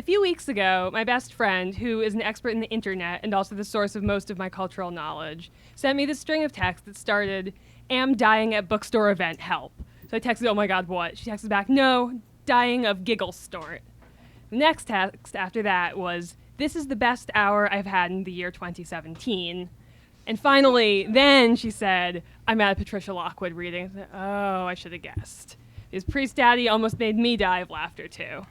A few weeks ago, my best friend, who is an expert in the internet and also the source of most of my cultural knowledge, sent me this string of texts that started, "Am dying at bookstore event, help." So I texted, "Oh my god, what?" She texted back, "No, dying of giggle snort." The next text after that was, "This is the best hour I've had in the year 2017. And finally, then she said, "I'm at a Patricia Lockwood reading." I said, "Oh, I should have guessed. His Priestdaddy almost made me die of laughter, too."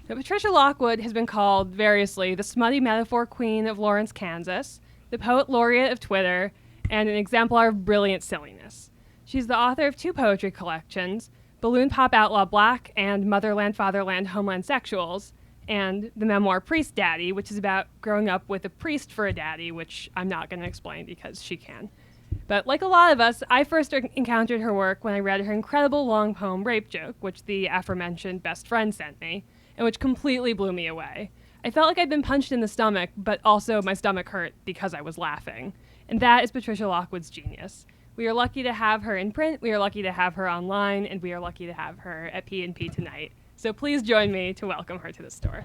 Now, Patricia Lockwood has been called, variously, the smutty metaphor queen of Lawrence, Kansas, the poet laureate of Twitter, and an exemplar of brilliant silliness. She's the author of 2 poetry collections, Balloon Pop Outlaw Black and Motherland, Fatherland, Homeland Sexuals, and the memoir Priestdaddy, which is about growing up with a priest for a daddy, which I'm not going to explain because she can. But like a lot of us, I first encountered her work when I read her incredible long poem Rape Joke, which the aforementioned best friend sent me, and which completely blew me away. I felt like I'd been punched in the stomach, but also my stomach hurt because I was laughing. And that is Patricia Lockwood's genius. We are lucky to have her in print, we are lucky to have her online, and we are lucky to have her at P&P tonight. So please join me to welcome her to the store.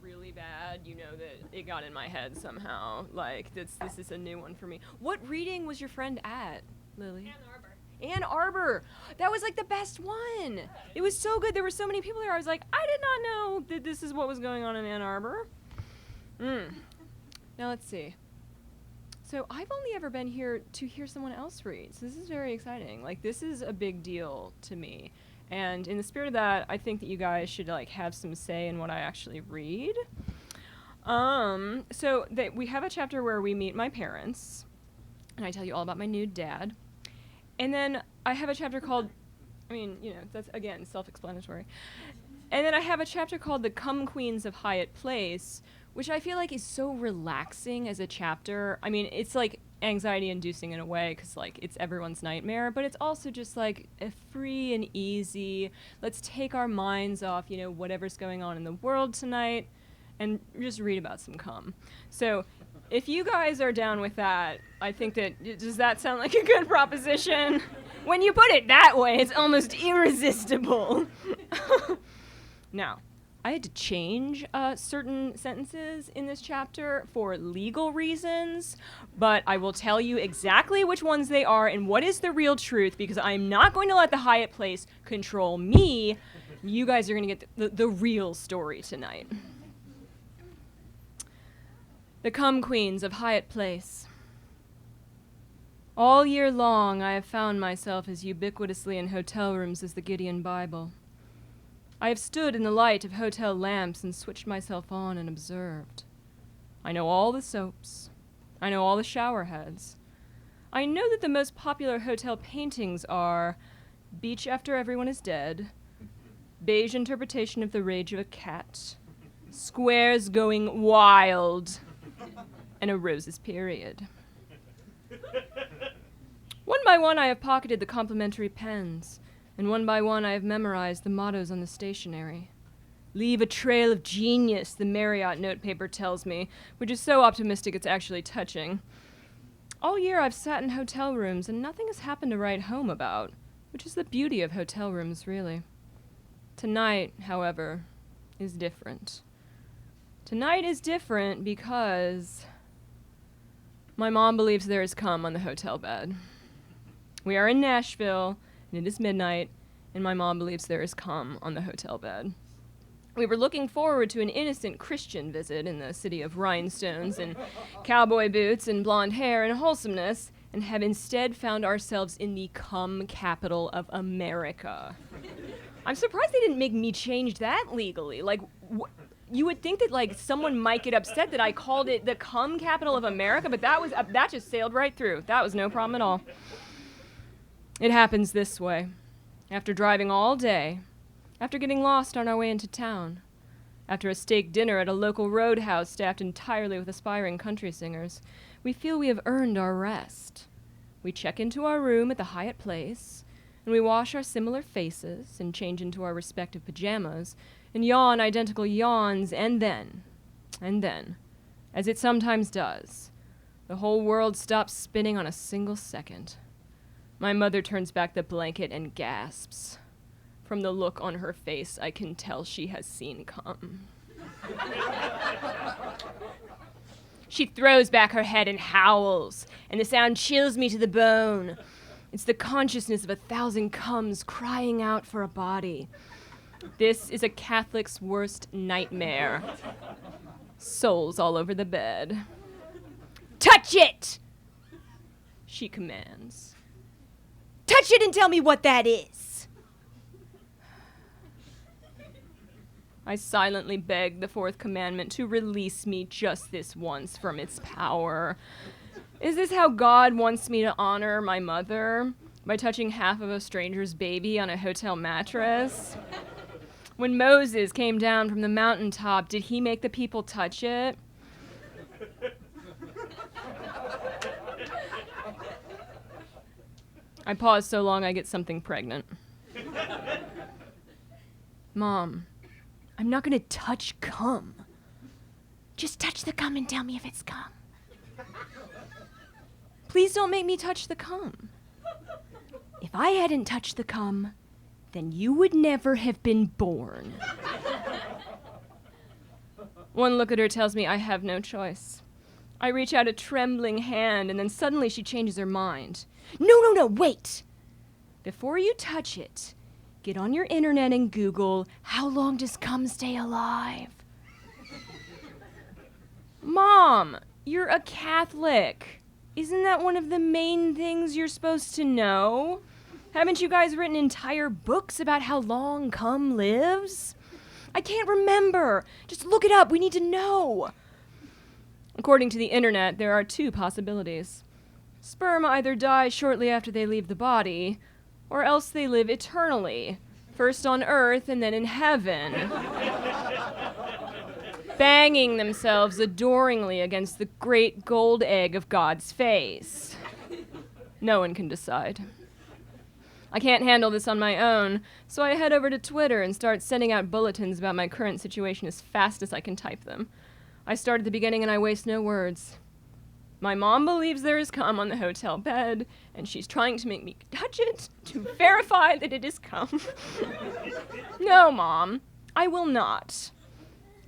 Really bad, you know that it got in my head somehow. Like, this is a new one for me. What reading was your friend at, Lily? Ann Arbor. That was like the best one. It was so good. There were so many people there. I was like, I did not know that this is what was going on in Ann Arbor. Now let's see. So I've only ever been here to hear someone else read. So this is very exciting. Like, this is a big deal to me. And in the spirit of that, I think that you guys should like have some say in what I actually read. So we have a chapter where we meet my parents, and I tell you all about my nude dad. And then I have a chapter called, that's again self-explanatory. And then I have a chapter called The Cum Queens of Hyatt Place, which I feel like is so relaxing as a chapter. I mean, it's like anxiety-inducing in a way because like it's everyone's nightmare, but it's also just like a free and easy, let's take our minds off, whatever's going on in the world tonight and just read about some cum. So if you guys are down with that, I think that, does that sound like a good proposition? When you put it that way, it's almost irresistible. Now, I had to change certain sentences in this chapter for legal reasons, but I will tell you exactly which ones they are and what is the real truth, because I'm not going to let the Hyatt Place control me. You guys are going to get the real story tonight. The Cum Queens of Hyatt Place. All year long, I have found myself as ubiquitously in hotel rooms as the Gideon Bible. I have stood in the light of hotel lamps and switched myself on and observed. I know all the soaps. I know all the shower heads. I know that the most popular hotel paintings are Beach After Everyone is Dead, Beige Interpretation of the Rage of a Cat, Squares Going Wild, and A Rose's Period. One by one I have pocketed the complimentary pens, and one by one I have memorized the mottos on the stationery. Leave a trail of genius, the Marriott notepaper tells me, which is so optimistic it's actually touching. All year I've sat in hotel rooms and nothing has happened to write home about, which is the beauty of hotel rooms, really. Tonight, however, is different. Tonight is different because my mom believes there is cum on the hotel bed. We are in Nashville, and it is midnight, and my mom believes there is cum on the hotel bed. We were looking forward to an innocent Christian visit in the city of rhinestones and cowboy boots and blonde hair and wholesomeness, and have instead found ourselves in the cum capital of America. I'm surprised they didn't make me change that legally. Like, you would think that like someone might get upset that I called it the cum capital of America, but that just sailed right through. That was no problem at all. It happens this way. After driving all day, after getting lost on our way into town, after a steak dinner at a local roadhouse staffed entirely with aspiring country singers, we feel we have earned our rest. We check into our room at the Hyatt Place, and we wash our similar faces and change into our respective pajamas and yawn identical yawns, and then, as it sometimes does, The whole world stops spinning on a single second. My mother turns back the blanket and gasps. From the look on her face, I can tell she has seen cum. She throws back her head and howls, and the sound chills me to the bone. It's the consciousness of 1,000 cums crying out for a body. This is a Catholic's worst nightmare. Souls all over the bed. Touch it! She commands. Touch it and tell me what that is. I silently beg the fourth commandment to release me just this once from its power. Is this how God wants me to honor my mother? By touching half of a stranger's baby on a hotel mattress? When Moses came down from the mountaintop, did he make the people touch it? I pause so long I get something pregnant. Mom, I'm not gonna touch cum. Just touch the cum and tell me if it's cum. Please don't make me touch the cum. If I hadn't touched the cum, then you would never have been born. One look at her tells me I have no choice. I reach out a trembling hand, and then suddenly she changes her mind. No, wait! Before you touch it, get on your internet and Google, how long does cum stay alive? Mom, you're a Catholic. Isn't that one of the main things you're supposed to know? Haven't you guys written entire books about how long cum lives? I can't remember. Just look it up. We need to know. According to the internet, there are two possibilities. Sperm either die shortly after they leave the body, or else they live eternally, first on earth and then in heaven, banging themselves adoringly against the great gold egg of God's face. No one can decide. I can't handle this on my own, so I head over to Twitter and start sending out bulletins about my current situation as fast as I can type them. I start at the beginning and I waste no words. My mom believes there is cum on the hotel bed, and she's trying to make me touch it to verify that it is cum. No, Mom, I will not.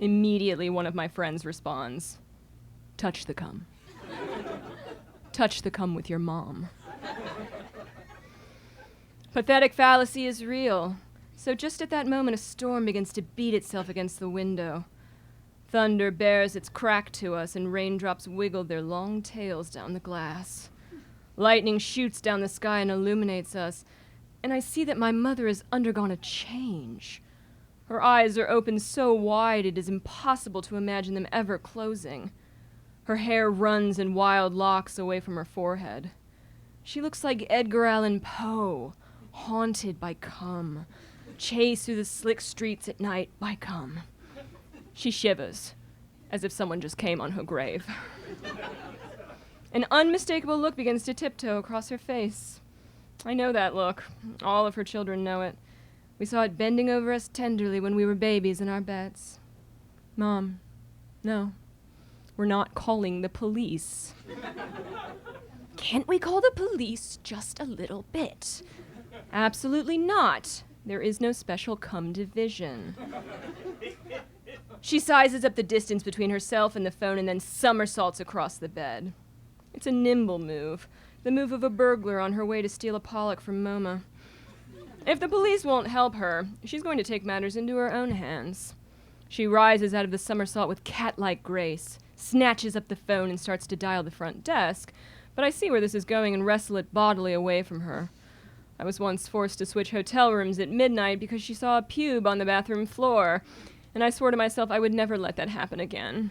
Immediately, one of my friends responds, touch the cum. Touch the cum with your mom. Pathetic fallacy is real. So just at that moment, a storm begins to beat itself against the window. Thunder bears its crack to us, and raindrops wiggle their long tails down the glass. Lightning shoots down the sky and illuminates us, and I see that my mother has undergone a change. Her eyes are open so wide it is impossible to imagine them ever closing. Her hair runs in wild locks away from her forehead. She looks like Edgar Allan Poe, haunted by cum, chased through the slick streets at night by cum. She shivers, as if someone just came on her grave. An unmistakable look begins to tiptoe across her face. I know that look. All of her children know it. We saw it bending over us tenderly when we were babies in our beds. Mom, no, we're not calling the police. Can't we call the police just a little bit? Absolutely not. There is no special cum division. She sizes up the distance between herself and the phone and then somersaults across the bed. It's a nimble move, the move of a burglar on her way to steal a Pollock from MoMA. If the police won't help her, she's going to take matters into her own hands. She rises out of the somersault with cat-like grace, snatches up the phone and starts to dial the front desk, but I see where this is going and wrestle it bodily away from her. I was once forced to switch hotel rooms at midnight because she saw a pube on the bathroom floor, and I swore to myself I would never let that happen again.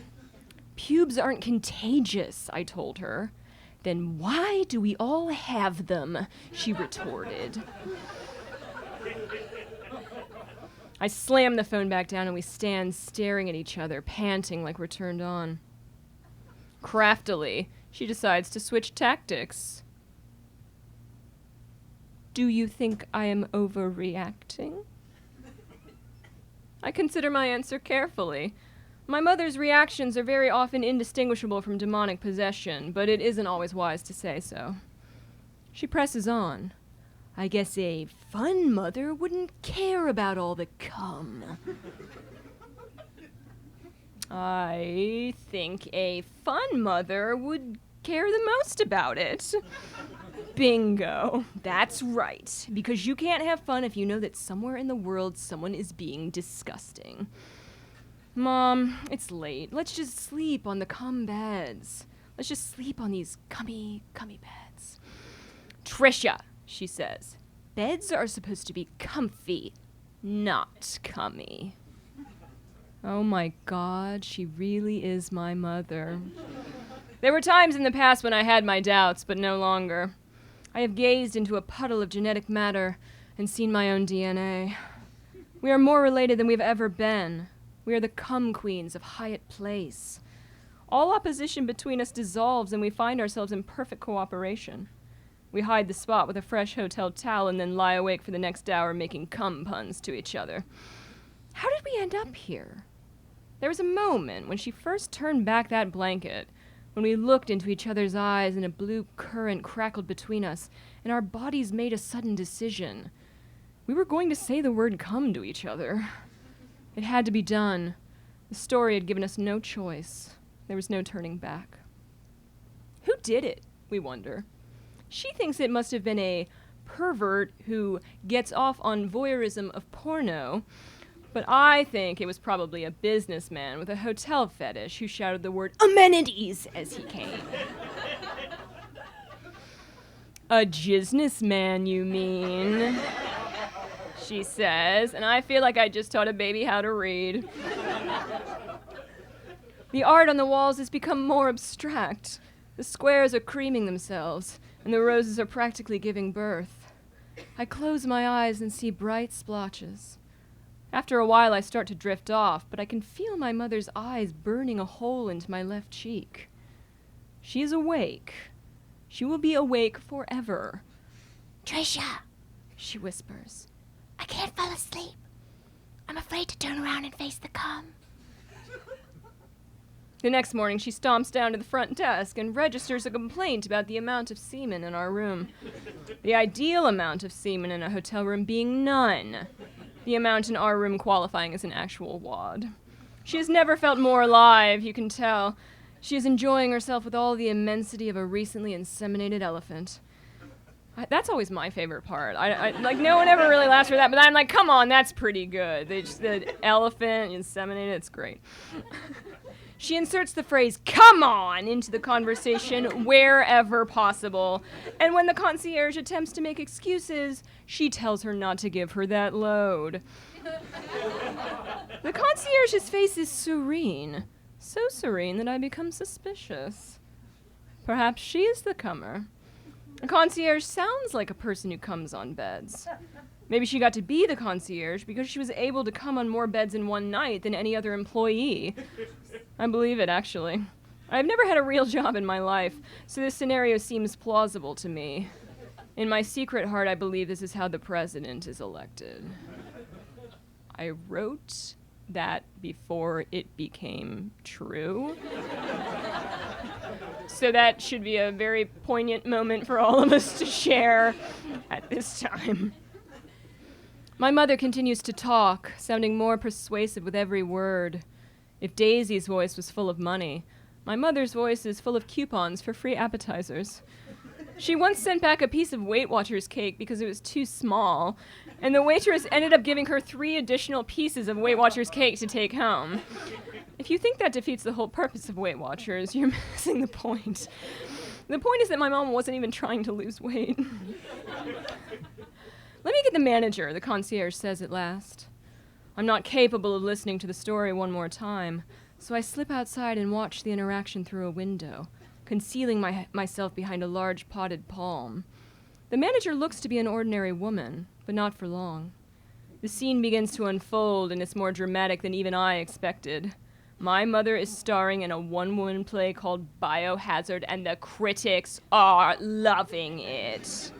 Pubes aren't contagious, I told her. Then why do we all have them? She retorted. I slam the phone back down and we stand staring at each other, panting like we're turned on. Craftily, she decides to switch tactics. Do you think I am overreacting? I consider my answer carefully. My mother's reactions are very often indistinguishable from demonic possession, but it isn't always wise to say so. She presses on. I guess a fun mother wouldn't care about all the cum. I think a fun mother would care the most about it. Bingo. That's right. Because you can't have fun if you know that somewhere in the world someone is being disgusting. Mom, it's late. Let's just sleep on the cum beds. Let's just sleep on these cummy beds. Tricia, she says, beds are supposed to be comfy, not cummy. Oh my God, she really is my mother. There were times in the past when I had my doubts, but no longer. I have gazed into a puddle of genetic matter and seen my own DNA. We are more related than we've ever been. We are the cum queens of Hyatt Place. All opposition between us dissolves and we find ourselves in perfect cooperation. We hide the spot with a fresh hotel towel and then lie awake for the next hour making cum puns to each other. How did we end up here? There was a moment when she first turned back that blanket, when we looked into each other's eyes and a blue current crackled between us, and our bodies made a sudden decision. We were going to say the word cum to each other. It had to be done. The story had given us no choice. There was no turning back. Who did it, we wonder? She thinks it must have been a pervert who gets off on voyeurism of porno, but I think it was probably a businessman with a hotel fetish who shouted the word amenities as he came. A jiznessman, you mean? She says, and I feel like I just taught a baby how to read. The art on the walls has become more abstract. The squares are creaming themselves, and the roses are practically giving birth. I close my eyes and see bright splotches. After a while, I start to drift off, but I can feel my mother's eyes burning a hole into my left cheek. She is awake. She will be awake forever. Tricia, She whispers. I can't fall asleep. I'm afraid to turn around and face the cum. The next morning, she stomps down to the front desk and registers a complaint about the amount of semen in our room. The ideal amount of semen in a hotel room being none. The amount in our room qualifying as an actual wad. She has never felt more alive, you can tell. She is enjoying herself with all the immensity of a recently inseminated elephant. That's always my favorite part. I like, no one ever really laughs for that, but I'm like, come on, that's pretty good. The elephant, inseminated, it's great. She inserts the phrase, come on, into the conversation wherever possible. And when the concierge attempts to make excuses, she tells her not to give her that load. The concierge's face is serene. So serene that I become suspicious. Perhaps she is the comer. A concierge sounds like a person who comes on beds. Maybe she got to be the concierge because she was able to come on more beds in one night than any other employee. I believe it, actually. I've never had a real job in my life, so this scenario seems plausible to me. In my secret heart, I believe this is how the president is elected. I wrote that before it became true. So that should be a very poignant moment for all of us to share at this time. My mother continues to talk, sounding more persuasive with every word. If Daisy's voice was full of money, my mother's voice is full of coupons for free appetizers. She once sent back a piece of Weight Watchers cake because it was too small, and the waitress ended up giving her 3 additional pieces of Weight Watchers cake to take home. If you think that defeats the whole purpose of Weight Watchers, you're missing the point. The point is that my mom wasn't even trying to lose weight. Let me get the manager, the concierge says at last. I'm not capable of listening to the story one more time, so I slip outside and watch the interaction through a window, concealing myself behind a large potted palm. The manager looks to be an ordinary woman, but not for long. The scene begins to unfold, and it's more dramatic than even I expected. My mother is starring in a one-woman play called Biohazard, and the critics are loving it.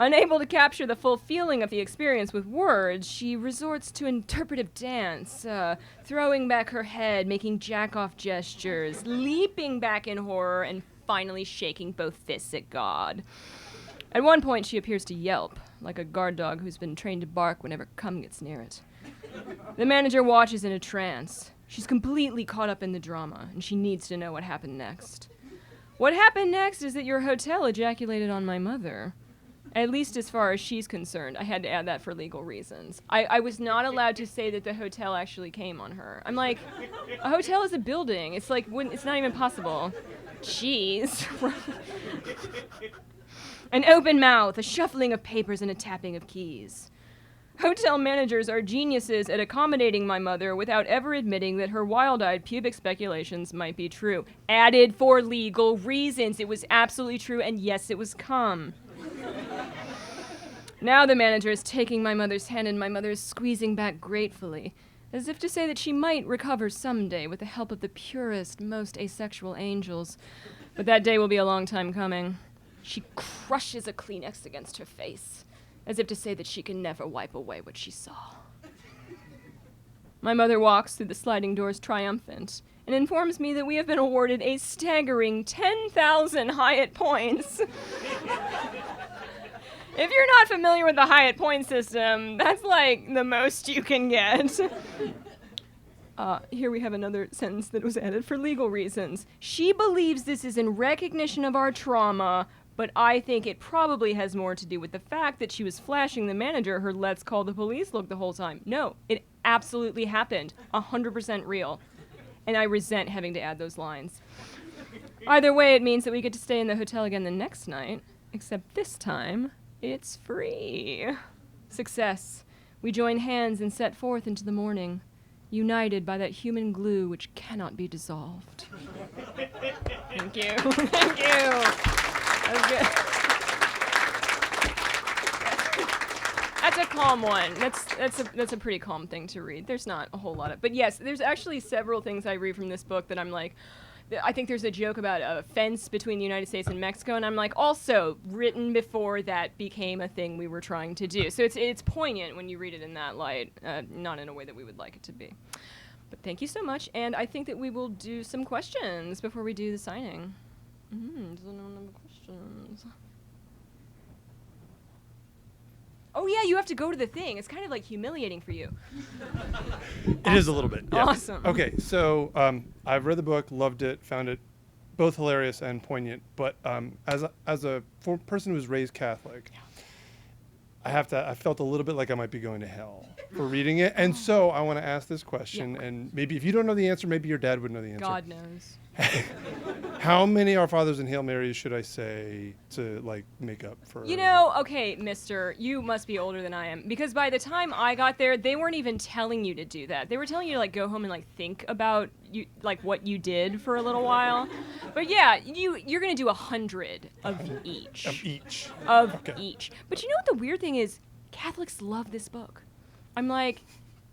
Unable to capture the full feeling of the experience with words, she resorts to interpretive dance, throwing back her head, making jack-off gestures, leaping back in horror, and finally shaking both fists at God. At one point, she appears to yelp, like a guard dog who's been trained to bark whenever cum gets near it. The manager watches in a trance. She's completely caught up in the drama, and she needs to know what happened next. What happened next is that your hotel ejaculated on my mother. At least as far as she's concerned. I had to add that for legal reasons. I was not allowed to say that the hotel actually came on her. I'm like, a hotel is a building. It's like, it's not even possible. Jeez. An open mouth, a shuffling of papers, and a tapping of keys. Hotel managers are geniuses at accommodating my mother without ever admitting that her wild-eyed pubic speculations might be true. Added for legal reasons. It was absolutely true, and yes, it was cum. Now the manager is taking my mother's hand, and my mother is squeezing back gratefully, as if to say that she might recover someday with the help of the purest, most asexual angels. But that day will be a long time coming. She crushes a Kleenex against her face, as if to say that she can never wipe away what she saw. My mother walks through the sliding doors triumphant and informs me that we have been awarded a staggering 10,000 Hyatt points. If you're not familiar with the Hyatt point system, that's like the most you can get. Here we have another sentence that was added for legal reasons. She believes this is in recognition of our trauma, but I think it probably has more to do with the fact that she was flashing the manager her "let's call the police" look the whole time. No, it absolutely happened. 100% real. And I resent having to add those lines. Either way, it means that we get to stay in the hotel again the next night, except this time, it's free. Success. We join hands and set forth into the morning, united by that human glue which cannot be dissolved. Thank you. Thank you. That was good. That's a calm one. That's a pretty calm thing to read. There's not a whole lot of, but yes, there's actually several things I read from this book that I'm like, I think there's a joke about a fence between the United States and Mexico, and I'm like, also written before that became a thing we were trying to do. So it's poignant when you read it in that light, not in a way that we would like it to be. But thank you so much, and I think that we will do some questions before we do the signing. Does anyone have questions? Oh yeah, you have to go to the thing. It's kind of like humiliating for you. It is a little bit. Yeah. Awesome. Okay, so I've read the book, loved it, found it both hilarious and poignant. But as a person who was raised Catholic, I felt a little bit like I might be going to hell for reading it. And so I want to ask this question, and maybe if you don't know the answer, maybe your dad would know the answer. God knows. How many Our Fathers and Hail Marys should I say to like make up for? You know, okay, mister, you must be older than I am, because by the time I got there, they weren't even telling you to do that. They were telling you to like go home and like think about you, like what you did for a little while. But yeah, you're gonna do 100 of each. Of each. Of Okay. each. But you know what the weird thing is? Catholics love this book. I'm like,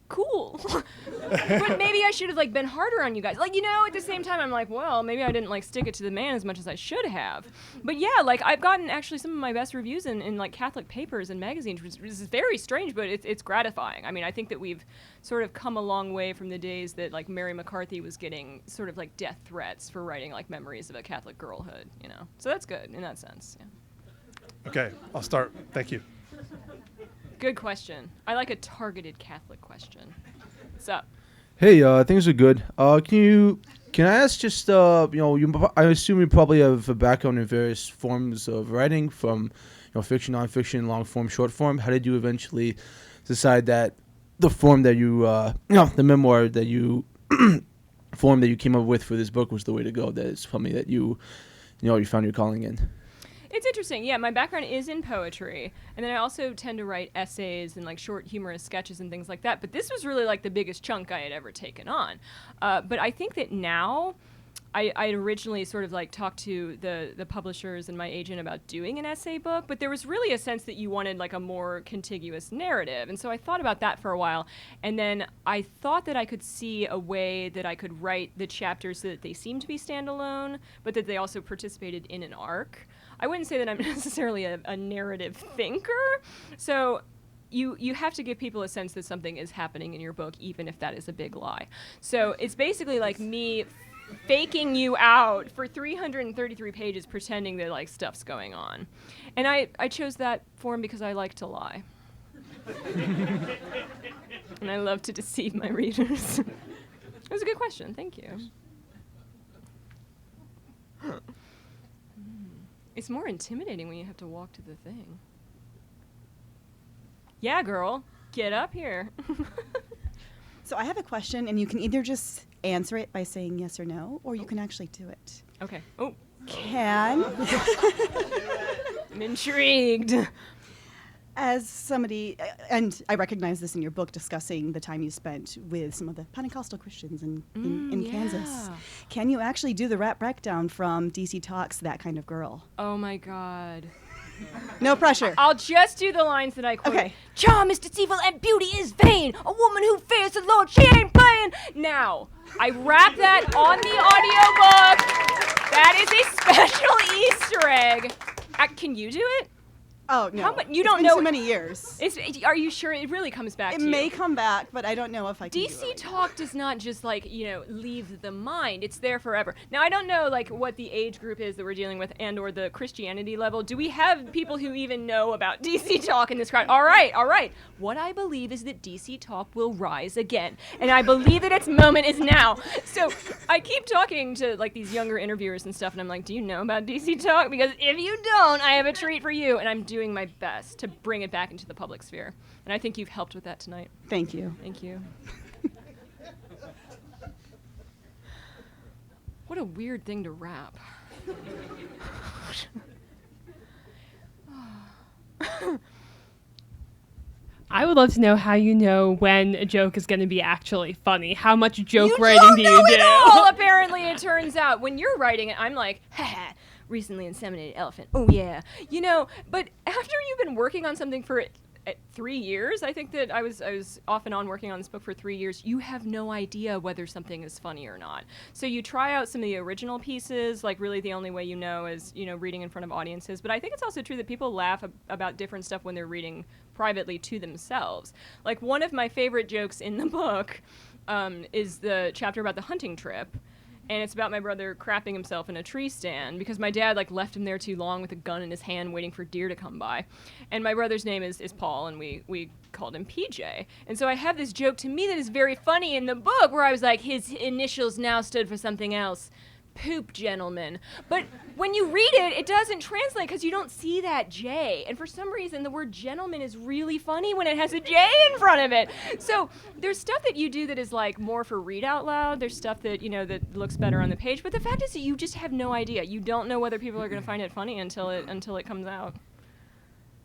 cool. But maybe I should have like been harder on you guys. Like, you know, at the same time I'm like, well, maybe I didn't like stick it to the man as much as I should have. But yeah, like I've gotten actually some of my best reviews in like Catholic papers and magazines, which is very strange, but it's gratifying. I mean, I think that we've sort of come a long way from the days that like Mary McCarthy was getting sort of like death threats for writing like memories of a Catholic girlhood, you know. So that's good in that sense. Yeah. Okay, I'll start. Thank you. Good question. I like a targeted Catholic question. What's up? Hey, things are good. Can I ask just, I assume you probably have a background in various forms of writing, from, fiction, nonfiction, long form, short form. How did you eventually decide that the form that you, the memoir that you, form that you came up with for this book was the way to go? That it's something that you found your calling in. It's interesting. Yeah, my background is in poetry, and then I also tend to write essays and like short humorous sketches and things like that. But this was really like the biggest chunk I had ever taken on. But I think that now, I originally sort of like talked to the publishers and my agent about doing an essay book, but there was really a sense that you wanted like a more contiguous narrative. And so I thought about that for a while, and then I thought that I could see a way that I could write the chapters so that they seemed to be standalone, but that they also participated in an arc. I wouldn't say that I'm necessarily a narrative thinker. So you have to give people a sense that something is happening in your book, even if that is a big lie. So it's basically like me faking you out for 333 pages, pretending that like stuff's going on. And I chose that form because I like to lie. And I love to deceive my readers. It was a good question. Thank you. It's more intimidating when you have to walk to the thing. Yeah, girl. Get up here. So I have a question, and you can either just answer it by saying yes or no, or you can actually do it. Okay. Oh, Can, I'm intrigued. as somebody, and I recognize this in your book, discussing the time you spent with some of the Pentecostal Christians in Kansas, yeah. can you actually do the rap breakdown from DC Talks, That Kind of Girl? Oh my God. No pressure. I'll just do the lines that I quote. Okay. Charm is deceitful and beauty is vain. A woman who fears the Lord, she ain't playing. Now, I wrap that on the audiobook. That is a special Easter egg. Can you do it? Oh, no. How mu- you It's don't been know- too many years. Are you sure it really comes back It to you? may come back, but I don't know if I can do it DC right now. Talk does not just leave the mind. It's there forever. Now I don't know what the age group is that we're dealing with and or the Christianity level. Do we have people who even know about DC Talk in this crowd? All right. What I believe is that DC Talk will rise again. And I believe that its moment is now. So I keep talking to these younger interviewers and stuff, and I'm like, do you know about DC Talk? Because if you don't, I have a treat for you. And I'm doing my best to bring it back into the public sphere. And I think you've helped with that tonight. Thank you. Thank you. What a weird thing to rap. I would love to know how you know when a joke is going to be actually funny. How much joke writing do you know do? it all, apparently, it turns out. When you're writing it, I'm like, haha, recently inseminated elephant. Oh, yeah. But after you've been working on something for 3 years, I think that I was off and on working on this book for 3 years, you have no idea whether something is funny or not. So you try out some of the original pieces, really the only way you know is, reading in front of audiences. But I think it's also true that people laugh about different stuff when they're reading privately to themselves. One of my favorite jokes in the book is the chapter about the hunting trip. And it's about my brother crapping himself in a tree stand because my dad left him there too long with a gun in his hand waiting for deer to come by. And my brother's name is Paul, and we called him PJ. And so I have this joke to me that is very funny in the book where I was like, his initials now stood for something else. Poop gentleman. But when you read it, it doesn't translate because you don't see that J. And for some reason, the word gentleman is really funny when it has a J in front of it. So there's stuff that you do that is more for read out loud. There's stuff that, that looks better on the page. But the fact is that you just have no idea. You don't know whether people are going to find it funny until it comes out.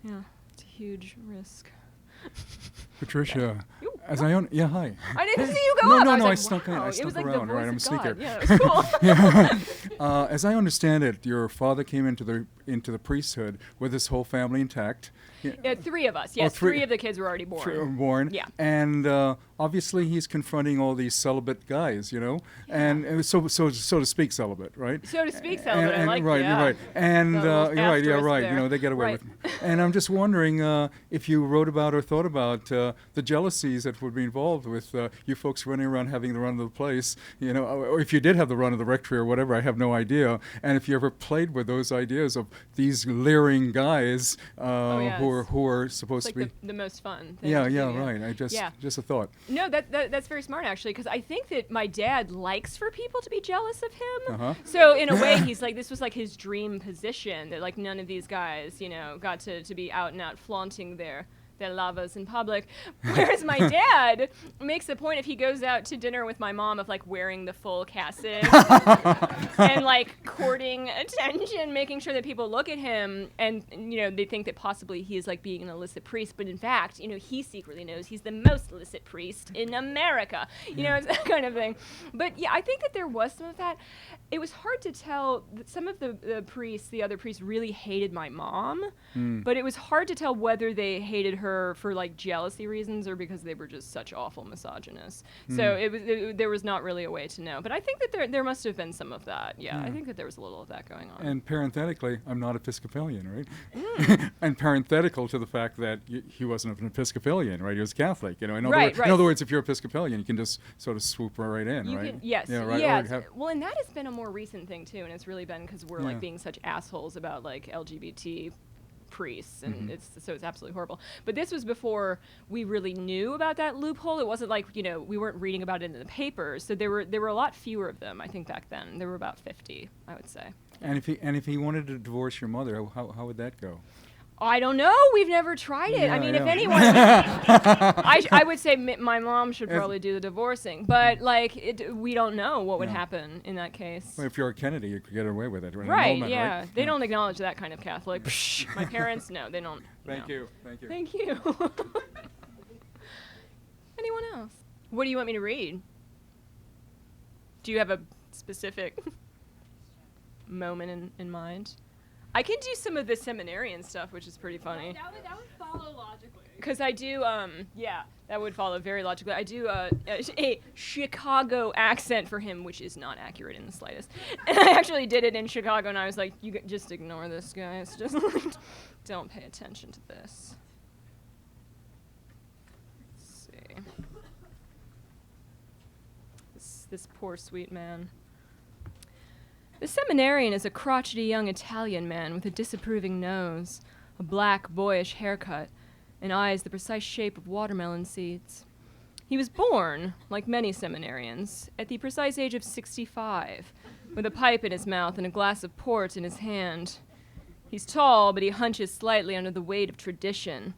Yeah, it's a huge risk. Patricia, You- hi. I didn't see you go No, up. no, I no, I was snuck in. wow. I It snuck was like around, the voice right? I'm a of sneaker. God. Yeah, it was cool. As I understand it, your father came into the priesthood with his whole family intact. Yeah. 3 of us. Yes, three- 3 of the kids were already born. Yeah. And obviously he's confronting all these celibate guys, and so to speak, celibate, right? So to speak, celibate. I like right, yeah. you're right, and The little you're right, yeah, asterisk right. there. They get away Right. with it. And I'm just wondering if you wrote about or thought about the jealousies that would be involved with you folks running around having the run of the place, or if you did have the run of the rectory or whatever, I have no idea. And if you ever played with those ideas of these leering guys yes. who are supposed It's to be. the most fun thing. Yeah, to do, right. I just a thought. No, that's very smart actually, because I think that my dad likes for people to be jealous of him. Uh-huh. So in a way, he's this was his dream position that none of these guys, got to be out and out flaunting their lavas in public. Whereas my dad makes a point if he goes out to dinner with my mom of wearing the full cassock and courting attention, making sure that people look at him and they think that possibly he is being an illicit priest, but in fact he secretly knows he's the most illicit priest in America. It's that kind of thing. But yeah, I think that there was some of that. It was hard to tell. Some of the other priests really hated my mom, but it was hard to tell whether they hated her for like jealousy reasons or because they were just such awful misogynists. So there was not really a way to know. But I think that there must have been some of that. Yeah, I think that there was a little of that going on. And parenthetically, I'm not Episcopalian, right? And parenthetical to the fact that he wasn't an Episcopalian, right? He was Catholic. You know, in other words, if you're Episcopalian, you can just sort of swoop right in, You right? can, yes. Yeah, right. Yeah. Well, and that has been a more recent thing too, and it's really been because we're like being such assholes about like LGBT priests, and it's absolutely horrible. But this was before we really knew about that loophole. It wasn't like, you know, we weren't reading about it in the papers, so there were a lot fewer of them. I think back then there were about 50, I would say. And if he wanted to divorce your mother, how would that go? I don't know. We've never tried it. Yeah, I mean, yeah. if anyone, I would say my mom should probably do the divorcing. But like, we don't know what would happen in that case. Well, if you're a Kennedy, you could get away with it. Right? Moment, Yeah. right? They don't acknowledge that kind of Catholic. My parents, no, they don't. Thank no. you. Thank you. Thank you. Anyone else? What do you want me to read? Do you have a specific moment in mind? I can do some of the seminarian stuff, which is pretty funny. That would follow logically. Because I do, that would follow very logically. I do a Chicago accent for him, which is not accurate in the slightest. And I actually did it in Chicago, and I was like, you just ignore this, guys. Just don't pay attention to this. Let's see. This poor sweet man. The seminarian is a crotchety young Italian man with a disapproving nose, a black, boyish haircut, and eyes the precise shape of watermelon seeds. He was born, like many seminarians, at the precise age of 65, with a pipe in his mouth and a glass of port in his hand. He's tall, but he hunches slightly under the weight of tradition,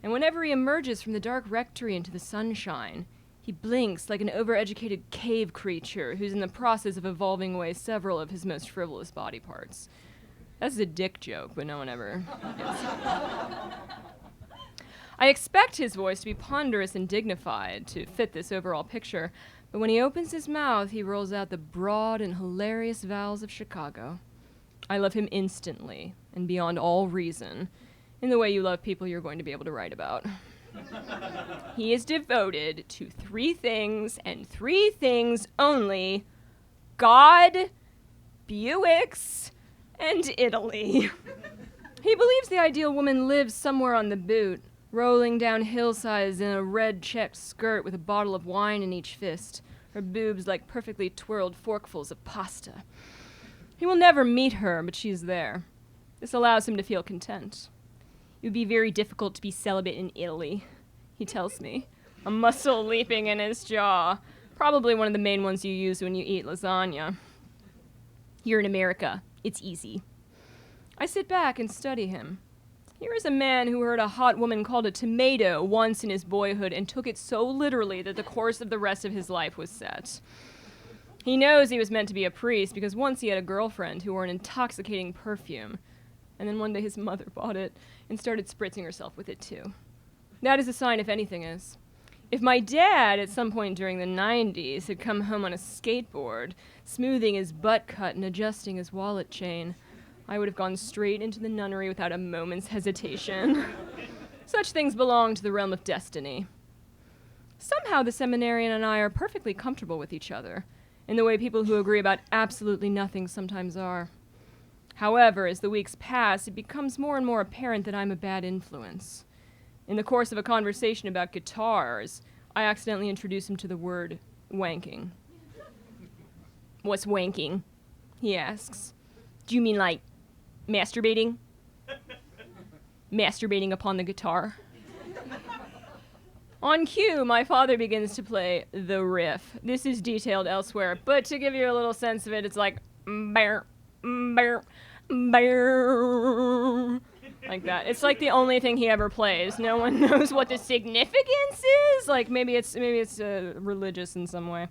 and whenever he emerges from the dark rectory into the sunshine, he blinks like an overeducated cave creature who's in the process of evolving away several of his most frivolous body parts. That's a dick joke, but no one ever gets it. I expect his voice to be ponderous and dignified to fit this overall picture, but when he opens his mouth, he rolls out the broad and hilarious vowels of Chicago. I love him instantly and beyond all reason, in the way you love people you're going to be able to write about. He is devoted to 3 things and 3 things only: God, Buicks, and Italy. He believes the ideal woman lives somewhere on the boot, rolling down hillsides in a red checked skirt with a bottle of wine in each fist, her boobs like perfectly twirled forkfuls of pasta. He will never meet her, but she's there. This allows him to feel content. It would be very difficult to be celibate in Italy, he tells me, a muscle leaping in his jaw, probably one of the main ones you use when you eat lasagna. Here in America, it's easy. I sit back and study him. Here is a man who heard a hot woman called a tomato once in his boyhood and took it so literally that the course of the rest of his life was set. He knows he was meant to be a priest because once he had a girlfriend who wore an intoxicating perfume, and then one day his mother bought it and started spritzing herself with it too. That is a sign, if anything is. If my dad, at some point during the 90s, had come home on a skateboard, smoothing his butt cut and adjusting his wallet chain, I would have gone straight into the nunnery without a moment's hesitation. Such things belong to the realm of destiny. Somehow the seminarian and I are perfectly comfortable with each other, in the way people who agree about absolutely nothing sometimes are. However, as the weeks pass, it becomes more and more apparent that I'm a bad influence. In the course of a conversation about guitars, I accidentally introduce him to the word wanking. What's wanking? He asks. Do you mean like masturbating? Masturbating upon the guitar? On cue, my father begins to play the riff. This is detailed elsewhere, but to give you a little sense of it, it's like bear, bear, bear, like that. It's like the only thing he ever plays. No one knows what the significance is. Like maybe it's religious in some way.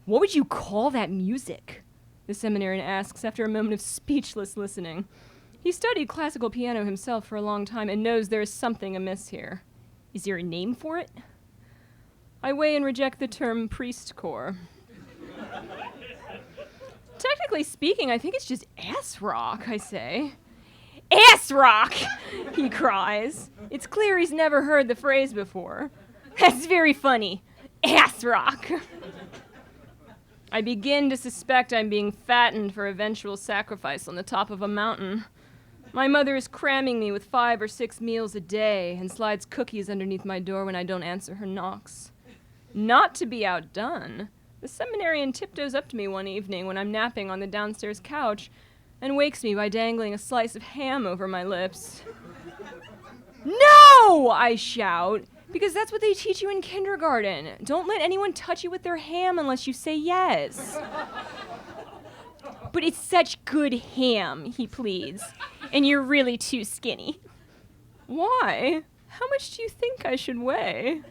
What would you call that music? The seminarian asks after a moment of speechless listening. He studied classical piano himself for a long time and knows there is something amiss here. Is there a name for it? I weigh and reject the term priestcore. Technically speaking, I think it's just ass rock, I say. Ass rock, he cries. It's clear he's never heard the phrase before. That's very funny. Ass rock. I begin to suspect I'm being fattened for eventual sacrifice on the top of a mountain. My mother is cramming me with 5 or 6 meals a day and slides cookies underneath my door when I don't answer her knocks. Not to be outdone, the seminarian tiptoes up to me one evening when I'm napping on the downstairs couch and wakes me by dangling a slice of ham over my lips. No! I shout, because that's what they teach you in kindergarten. Don't let anyone touch you with their ham unless you say yes. But it's such good ham, he pleads, and you're really too skinny. Why? How much do you think I should weigh?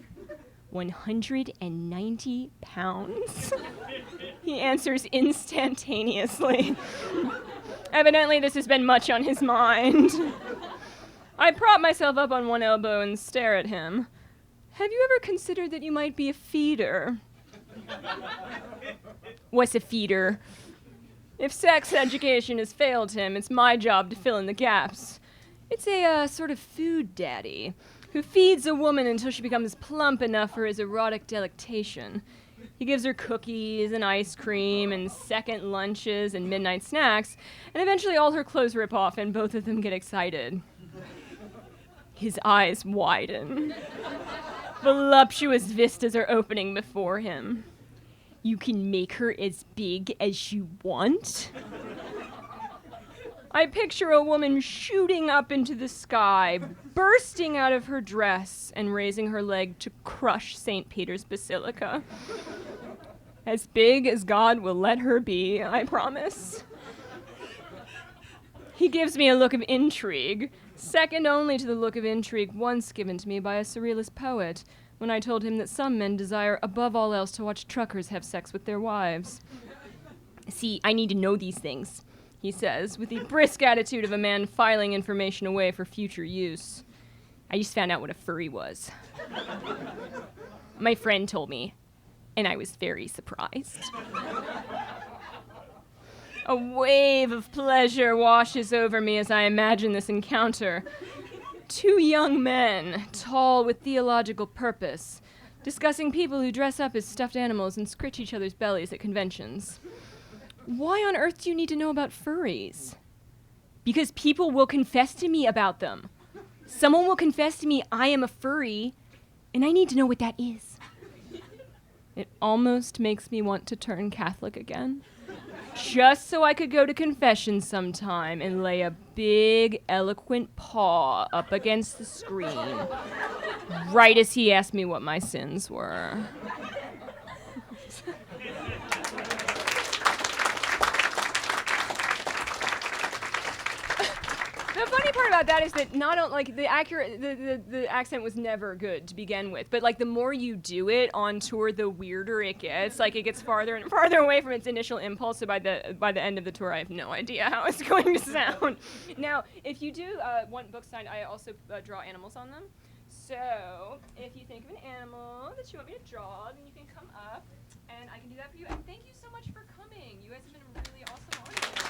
190 pounds. He answers instantaneously. Evidently, this has been much on his mind. I prop myself up on one elbow and stare at him. Have you ever considered that you might be a feeder? What's a feeder? If sex education has failed him, it's my job to fill in the gaps. It's a sort of food daddy who feeds a woman until she becomes plump enough for his erotic delectation. He gives her cookies and ice cream and second lunches and midnight snacks, and eventually all her clothes rip off and both of them get excited. His eyes widen. Voluptuous vistas are opening before him. You can make her as big as you want? I picture a woman shooting up into the sky, bursting out of her dress and raising her leg to crush St. Peter's Basilica. As big as God will let her be, I promise. He gives me a look of intrigue, second only to the look of intrigue once given to me by a surrealist poet, when I told him that some men desire above all else to watch truckers have sex with their wives. See, I need to know these things, he says, with the brisk attitude of a man filing information away for future use. I just found out what a furry was. My friend told me, and I was very surprised. A wave of pleasure washes over me as I imagine this encounter. 2 young men, tall with theological purpose, discussing people who dress up as stuffed animals and scritch each other's bellies at conventions. Why on earth do you need to know about furries? Because people will confess to me about them. Someone will confess to me I am a furry, and I need to know what that is. It almost makes me want to turn Catholic again. Just so I could go to confession sometime and lay a big, eloquent paw up against the screen, right as he asked me what my sins were. The funny part about that is that the accent was never good to begin with, but like the more you do it on tour, the weirder it gets. Like it gets farther and farther away from its initial impulse. So by the end of the tour, I have no idea how it's going to sound. Now, if you do want books signed, I also draw animals on them. So if you think of an animal that you want me to draw, then you can come up and I can do that for you. And thank you so much for coming. You guys have been a really awesome audience.